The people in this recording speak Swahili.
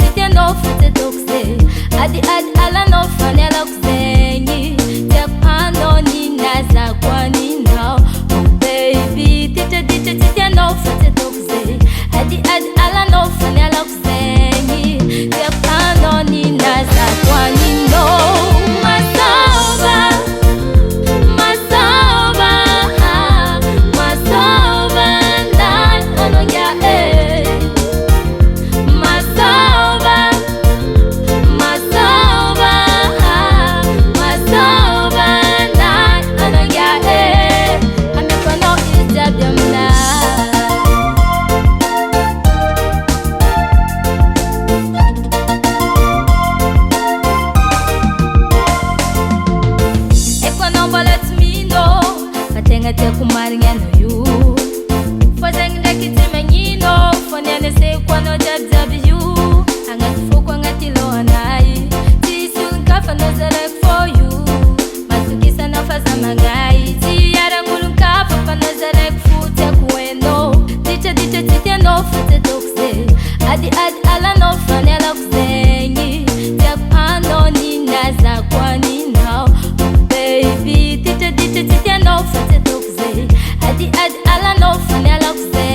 titia no fete dokse adi ala no fane la kusenyi tia pano ni naza kwa ni now oh baby titia no fete dokse adi ala no fane la kusenyi tia pano ni naza kwa ni now te kumaringa no you fazeng da kitimenino fonene se kwano w anga foko anga tilo anai tisun kafa no zele for you matukisa na faza mangai ti yarangulu kafa fa no zele fute kuendo dite no fute dokse adi ala no fanela kuzenyi te pano ni naza kwa ni now baby dite no fute adi ala no fane la kuze